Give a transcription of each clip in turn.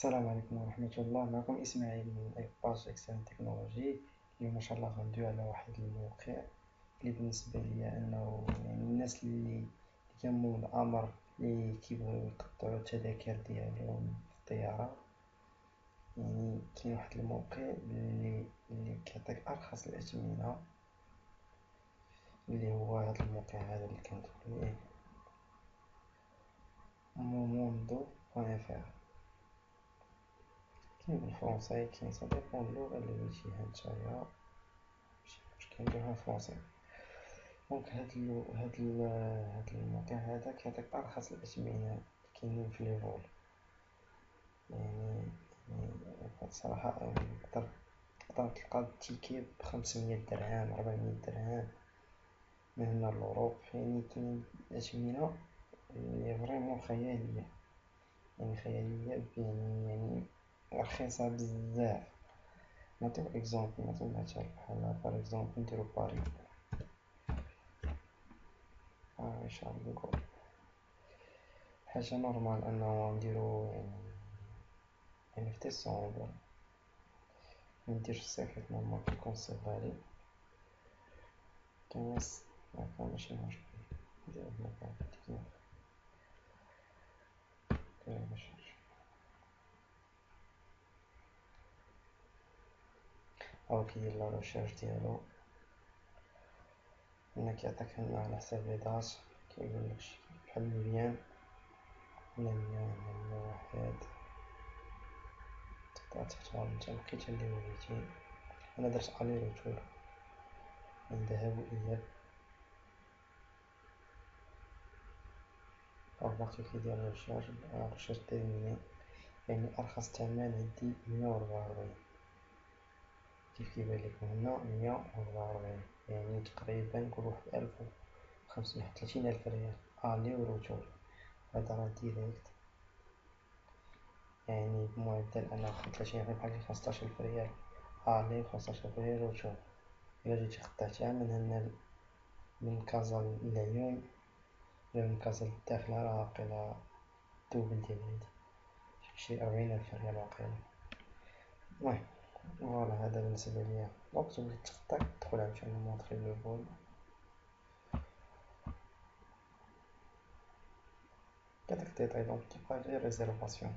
السلام عليكم ورحمة الله. معكم إسماعيل من باج إكسان تكنولوجي. اليوم إن شاء الله غندوي على واحد الموقع اللي بالنسبة لي أنه يعني الناس اللي كيهمهم الأمر اللي كيبغيو يقطعو التذاكر ديالهم في الطيارة. يعني كاين واحد الموقع اللي كيعطيك أرخص الأثمنة، اللي هو هاد الموقع هذا اللي كندخلو ليه momondo.fr. كاين بالفرونسي، كاين سا ديبون اللغة اللي بغيتيها نتايا، ماشي مشكل نديرها فرونسي. دونك هاد الموقع هذا كيعطيك أرخص الأثمنة كاينين في لي فول. يعني صراحة تقدر تلقى التيكي ب500 درهم 400 درهم من هنا لأوروب. يعني كاين أثمنة اللي فريمون خيالية، يعني خيالية يعني رخيصة بزاف. نعطيو إكزومبل، نعطيو مثال بحال بار إكزومبل نديرو باري شارل دوغول. حاجة نورمال أنه نديرو يعني في ديسمبر، منديرش الصيف حيت نورمال كيكون الصيف بارد. كنس هاكا ماشي مشكل، نديرو هناك 19 باش هاو كيدير لا ريشيرش ديالو. هنا كيعطيك هنا على حساب لي دات، كيقولك بحال مليان ولا 101. تقدر تختار نتا الوقيتة اللي بغيتي. أنا درت ألي روتور من ذهاب وإياب، باقي كيدير ريشيرش تيرميني. يعني أرخص ثمن عندي 144، كيف كيبان لكم هنا 144، يعني تقريبا نقول واحد 1500 حتى 30000 ريال ألي وروتور. هذا راه ديريكت، يعني بمعدل أنا 35 يعني بحال 15000 ريال ألي و 15000 ريال روتور. إلا جيتي قطعتها من هنا من كازا للعيون ولا من كازا للداخلة، راه واقيلا الدوبل ديال هادي، شي 40000 ريال واقيلا. المهم فوالا، هذا بالنسبة ليا. دونك تبغي تقطع تدخل عاوتاني مونطري لو فول، كداك ديتاي. دونك كيبقى غير ريزيرفاسيون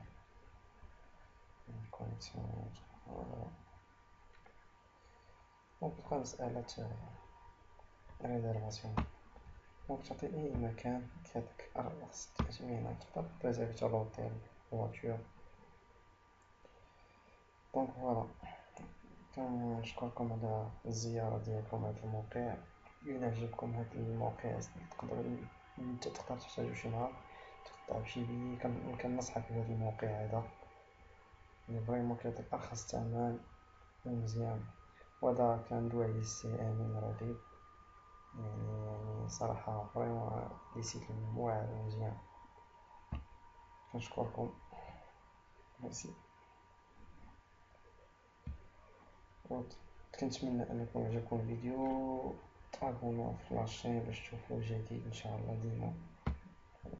كونيكسيون. دونك تبقى مسألة ريزيرفاسيون. دونك تعطي أي مكان كيعطيك أرخص تأمينة، تقدر تريزيرفي تا لوطيل فواتور. دونك فوالا، كنشكركم على الزيارة ديالكم هاد الموقع. إلا عجبكم هاد الموقع تقدر تحتاجو شي نهار تقطع بشي بي. كنصحك بهاد الموقع هذا اللي فريمون كيعطيك أرخص ثمن ومزيان. وهذا كندوي عليه السي أمين رغيب، يعني صراحة فريمون لي سيت واعر ومزيان. كنشكركم، ميرسي. كنتمنى أنكم عجبكم الفيديو، تابوناو في لاشين باش تشوفو الجديد إن شاء الله ديما.